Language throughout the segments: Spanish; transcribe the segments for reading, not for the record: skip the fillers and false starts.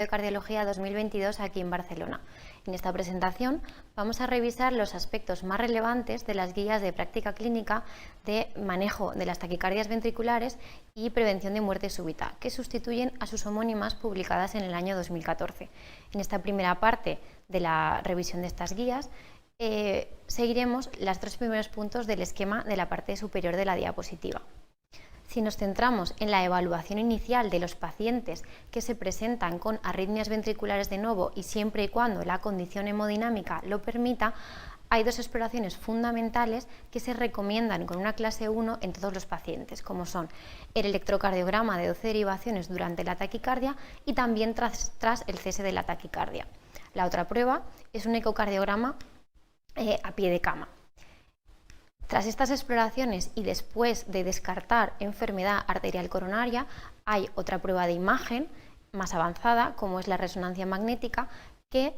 de Cardiología 2022 aquí en Barcelona. En esta presentación vamos a revisar los aspectos más relevantes de las guías de práctica clínica de manejo de las taquicardias ventriculares y prevención de muerte súbita, que sustituyen a sus homónimas publicadas en el año 2014. En esta primera parte de la revisión de estas guías seguiremos los tres primeros puntos del esquema de la parte superior de la diapositiva. Si nos centramos en la evaluación inicial de los pacientes que se presentan con arritmias ventriculares de novo y siempre y cuando la condición hemodinámica lo permita, hay dos exploraciones fundamentales que se recomiendan con una clase 1 en todos los pacientes, como son el electrocardiograma de 12 derivaciones durante la taquicardia y también tras el cese de la taquicardia. La otra prueba es un ecocardiograma a pie de cama. Tras estas exploraciones y después de descartar enfermedad arterial coronaria, hay otra prueba de imagen más avanzada, como es la resonancia magnética, que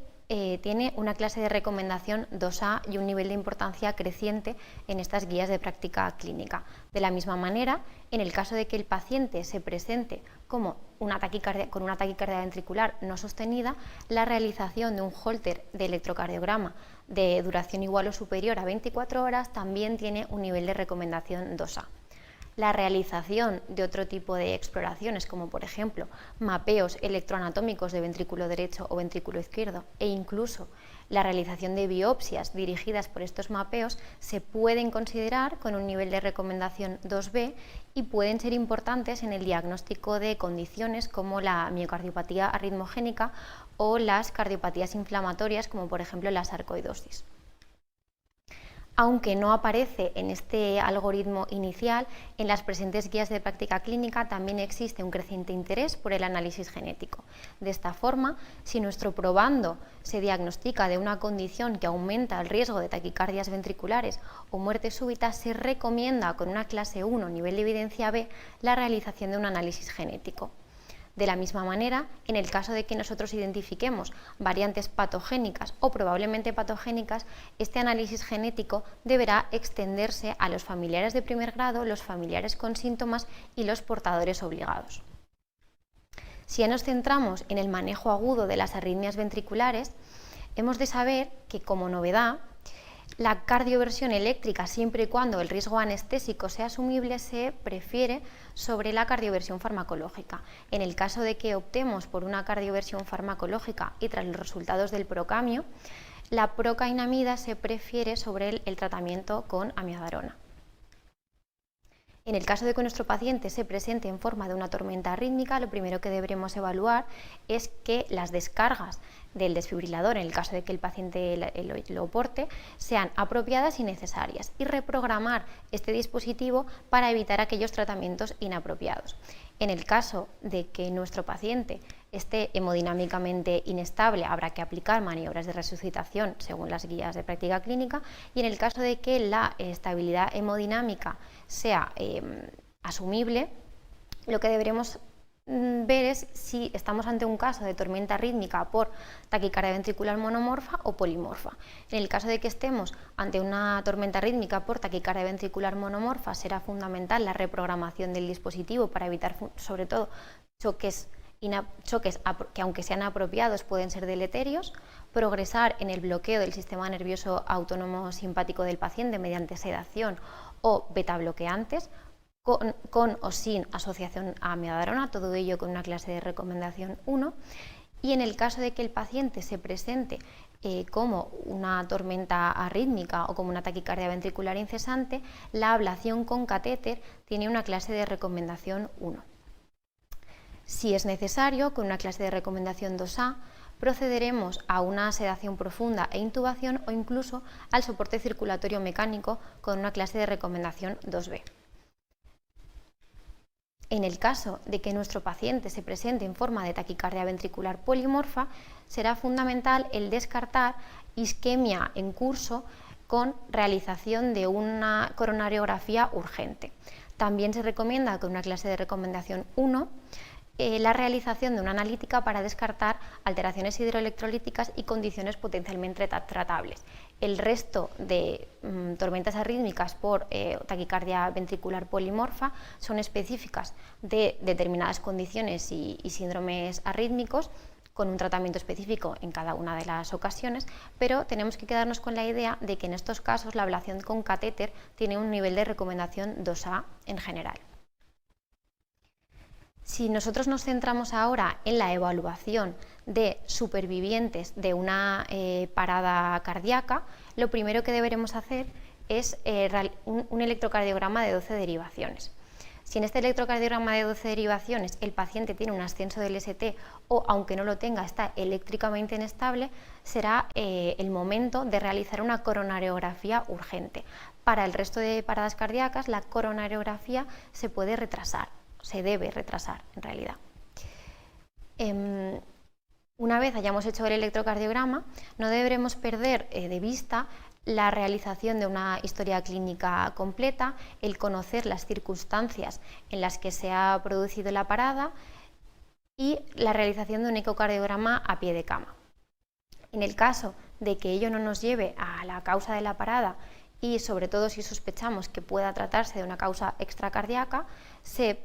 tiene una clase de recomendación 2A y un nivel de importancia creciente en estas guías de práctica clínica. De la misma manera, en el caso de que el paciente se presente como con una taquicardia ventricular no sostenida, la realización de un Holter de electrocardiograma de duración igual o superior a 24 horas también tiene un nivel de recomendación 2A. La realización de otro tipo de exploraciones, como por ejemplo mapeos electroanatómicos de ventrículo derecho o ventrículo izquierdo, e incluso la realización de biopsias dirigidas por estos mapeos, se pueden considerar con un nivel de recomendación 2B y pueden ser importantes en el diagnóstico de condiciones como la miocardiopatía arritmogénica o las cardiopatías inflamatorias, como por ejemplo la sarcoidosis. Aunque no aparece en este algoritmo inicial, en las presentes guías de práctica clínica también existe un creciente interés por el análisis genético. De esta forma, si nuestro probando se diagnostica de una condición que aumenta el riesgo de taquicardias ventriculares o muerte súbita, se recomienda con una clase 1 nivel de evidencia B la realización de un análisis genético. De la misma manera, en el caso de que nosotros identifiquemos variantes patogénicas o probablemente patogénicas, este análisis genético deberá extenderse a los familiares de primer grado, los familiares con síntomas y los portadores obligados. Si ya nos centramos en el manejo agudo de las arritmias ventriculares, hemos de saber que, como novedad, la cardioversión eléctrica, siempre y cuando el riesgo anestésico sea asumible, se prefiere sobre la cardioversión farmacológica. En el caso de que optemos por una cardioversión farmacológica y tras los resultados del procamio, la procainamida se prefiere sobre el tratamiento con amidabrona. En el caso de que nuestro paciente se presente en forma de una tormenta arrítmica, lo primero que deberemos evaluar es que las descargas del desfibrilador, en el caso de que el paciente lo porte, sean apropiadas y necesarias, y reprogramar este dispositivo para evitar aquellos tratamientos inapropiados. En el caso de que nuestro paciente esté hemodinámicamente inestable, habrá que aplicar maniobras de resucitación según las guías de práctica clínica, y en el caso de que la estabilidad hemodinámica sea asumible, lo que deberemos ver es si estamos ante un caso de tormenta rítmica por taquicardia ventricular monomorfa o polimorfa. En el caso de que estemos ante una tormenta rítmica por taquicardia ventricular monomorfa, será fundamental la reprogramación del dispositivo para evitar sobre todo choques que, aunque sean apropiados, pueden ser deleterios, progresar en el bloqueo del sistema nervioso autónomo simpático del paciente mediante sedación o betabloqueantes, con o sin asociación a amidabrona, todo ello con una clase de recomendación 1, y en el caso de que el paciente se presente como una tormenta arrítmica o como una taquicardia ventricular incesante, la ablación con catéter tiene una clase de recomendación 1. Si es necesario, con una clase de recomendación 2A, procederemos a una sedación profunda e intubación o incluso al soporte circulatorio mecánico con una clase de recomendación 2B. En el caso de que nuestro paciente se presente en forma de taquicardia ventricular polimorfa, será fundamental el descartar isquemia en curso con realización de una coronariografía urgente. También se recomienda con una clase de recomendación 1 la realización de una analítica para descartar alteraciones hidroelectrolíticas y condiciones potencialmente tratables. El resto de tormentas arrítmicas por taquicardia ventricular polimorfa son específicas de determinadas condiciones y síndromes arrítmicos, con un tratamiento específico en cada una de las ocasiones, pero tenemos que quedarnos con la idea de que en estos casos la ablación con catéter tiene un nivel de recomendación 2A en general. Si nosotros nos centramos ahora en la evaluación de supervivientes de una parada cardíaca, lo primero que deberemos hacer es un electrocardiograma de 12 derivaciones. Si en este electrocardiograma de 12 derivaciones el paciente tiene un ascenso del ST o, aunque no lo tenga, está eléctricamente inestable, será el momento de realizar una coronariografía urgente. Para el resto de paradas cardíacas, la coronariografía se puede retrasar, se debe retrasar en realidad. Una vez hayamos hecho el electrocardiograma, no deberemos perder de vista la realización de una historia clínica completa, el conocer las circunstancias en las que se ha producido la parada y la realización de un ecocardiograma a pie de cama. En el caso de que ello no nos lleve a la causa de la parada y sobre todo si sospechamos que pueda tratarse de una causa extracardíaca, se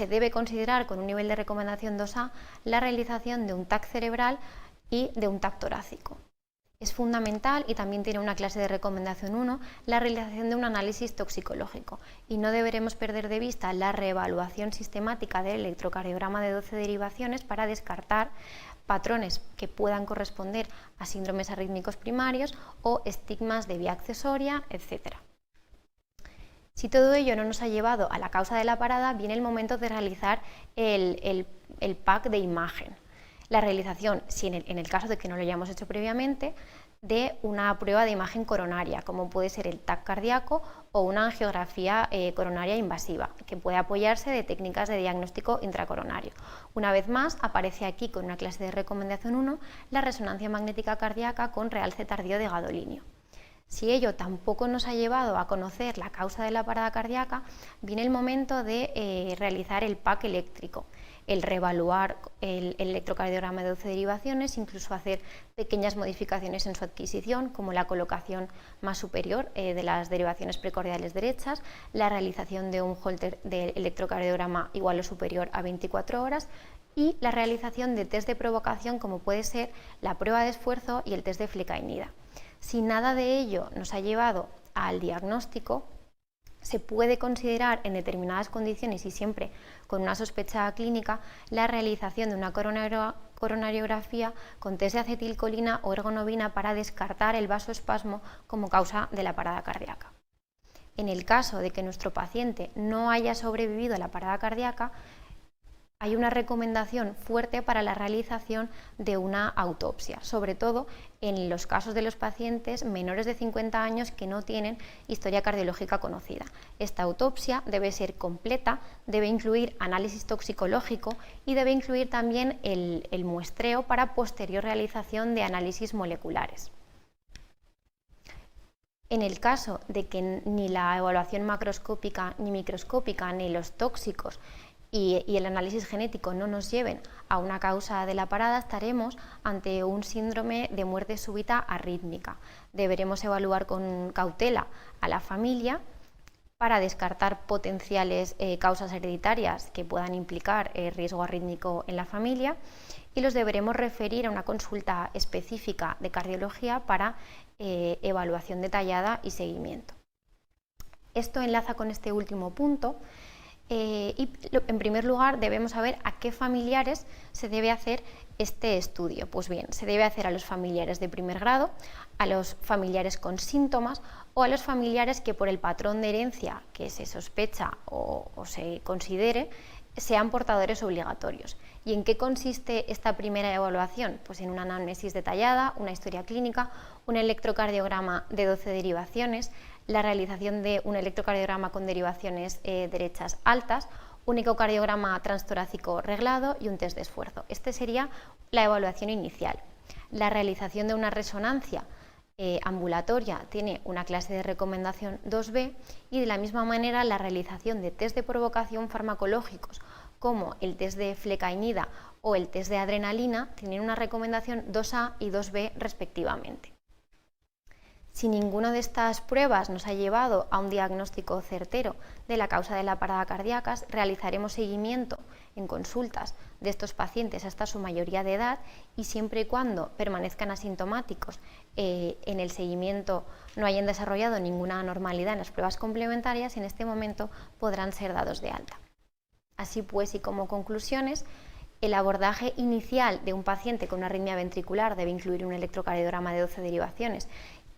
debe considerar con un nivel de recomendación 2A la realización de un TAC cerebral y de un TAC torácico. Es fundamental, y también tiene una clase de recomendación 1, la realización de un análisis toxicológico, y no deberemos perder de vista la reevaluación sistemática del electrocardiograma de 12 derivaciones para descartar patrones que puedan corresponder a síndromes arrítmicos primarios o estigmas de vía accesoria, etc. Si todo ello no nos ha llevado a la causa de la parada, viene el momento de realizar el PAC de imagen. La realización, si en el caso de que no lo hayamos hecho previamente, de una prueba de imagen coronaria, como puede ser el TAC cardíaco o una angiografía coronaria invasiva, que puede apoyarse de técnicas de diagnóstico intracoronario. Una vez más, aparece aquí con una clase de recomendación 1 la resonancia magnética cardíaca con realce tardío de gadolinio. Si ello tampoco nos ha llevado a conocer la causa de la parada cardíaca, viene el momento de realizar el PAC eléctrico, el reevaluar el electrocardiograma de 12 derivaciones, incluso hacer pequeñas modificaciones en su adquisición, como la colocación más superior de las derivaciones precordiales derechas, la realización de un Holter de electrocardiograma igual o superior a 24 horas y la realización de test de provocación, como puede ser la prueba de esfuerzo y el test de flecainida. Si nada de ello nos ha llevado al diagnóstico, se puede considerar en determinadas condiciones y siempre con una sospecha clínica la realización de una coronariografía con test de acetilcolina o ergonovina para descartar el vasoespasmo como causa de la parada cardíaca. En el caso de que nuestro paciente no haya sobrevivido a la parada cardíaca, hay una recomendación fuerte para la realización de una autopsia, sobre todo en los casos de los pacientes menores de 50 años que no tienen historia cardiológica conocida. Esta autopsia debe ser completa, debe incluir análisis toxicológico y debe incluir también el muestreo para posterior realización de análisis moleculares. En el caso de que ni la evaluación macroscópica ni microscópica ni los tóxicos y el análisis genético no nos lleven a una causa de la parada, estaremos ante un síndrome de muerte súbita arrítmica. Deberemos evaluar con cautela a la familia para descartar potenciales causas hereditarias que puedan implicar riesgo arrítmico en la familia y los deberemos referir a una consulta específica de cardiología para evaluación detallada y seguimiento. Esto enlaza con este último punto. Y en primer lugar debemos saber a qué familiares se debe hacer este estudio. Pues bien, se debe hacer a los familiares de primer grado, a los familiares con síntomas o a los familiares que por el patrón de herencia que se sospecha o se considere sean portadores obligatorios. ¿Y en qué consiste esta primera evaluación? Pues en una anamnesis detallada, una historia clínica, un electrocardiograma de 12 derivaciones, la realización de un electrocardiograma con derivaciones derechas altas, un ecocardiograma transtorácico reglado y un test de esfuerzo. Esta sería la evaluación inicial. La realización de una resonancia ambulatoria tiene una clase de recomendación 2B y de la misma manera la realización de test de provocación farmacológicos como el test de flecainida o el test de adrenalina tienen una recomendación 2A y 2B respectivamente. Si ninguna de estas pruebas nos ha llevado a un diagnóstico certero de la causa de la parada cardíaca, realizaremos seguimiento en consultas de estos pacientes hasta su mayoría de edad y siempre y cuando permanezcan asintomáticos en el seguimiento no hayan desarrollado ninguna anormalidad en las pruebas complementarias, en este momento podrán ser dados de alta. Así pues, y como conclusiones, el abordaje inicial de un paciente con una arritmia ventricular debe incluir un electrocardiograma de 12 derivaciones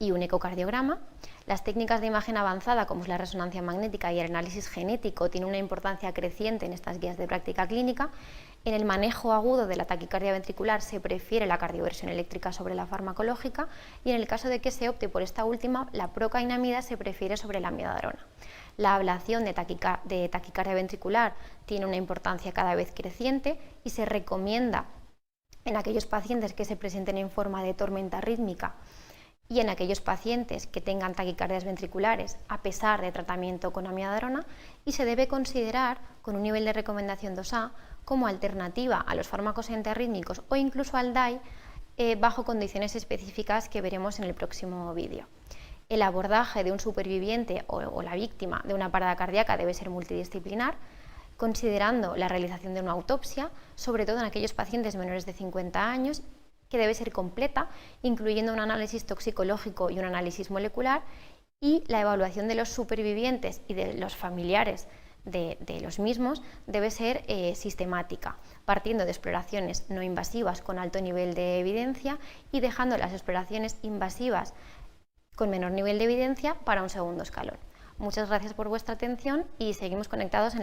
y un ecocardiograma. Las técnicas de imagen avanzada, como es la resonancia magnética y el análisis genético, tienen una importancia creciente en estas guías de práctica clínica. En el manejo agudo de la taquicardia ventricular se prefiere la cardioversión eléctrica sobre la farmacológica y en el caso de que se opte por esta última, la procainamida se prefiere sobre la amiodarona. La ablación de taquicardia ventricular tiene una importancia cada vez creciente y se recomienda en aquellos pacientes que se presenten en forma de tormenta rítmica y en aquellos pacientes que tengan taquicardias ventriculares a pesar de tratamiento con amiodarona, y se debe considerar con un nivel de recomendación 2A como alternativa a los fármacos antiarrítmicos o incluso al DAI bajo condiciones específicas que veremos en el próximo vídeo. El abordaje de un superviviente o la víctima de una parada cardíaca debe ser multidisciplinar, considerando la realización de una autopsia, sobre todo en aquellos pacientes menores de 50 años, que debe ser completa, incluyendo un análisis toxicológico y un análisis molecular, y la evaluación de los supervivientes y de los familiares de los mismos debe ser sistemática, partiendo de exploraciones no invasivas con alto nivel de evidencia y dejando las exploraciones invasivas con menor nivel de evidencia para un segundo escalón. Muchas gracias por vuestra atención y seguimos conectados en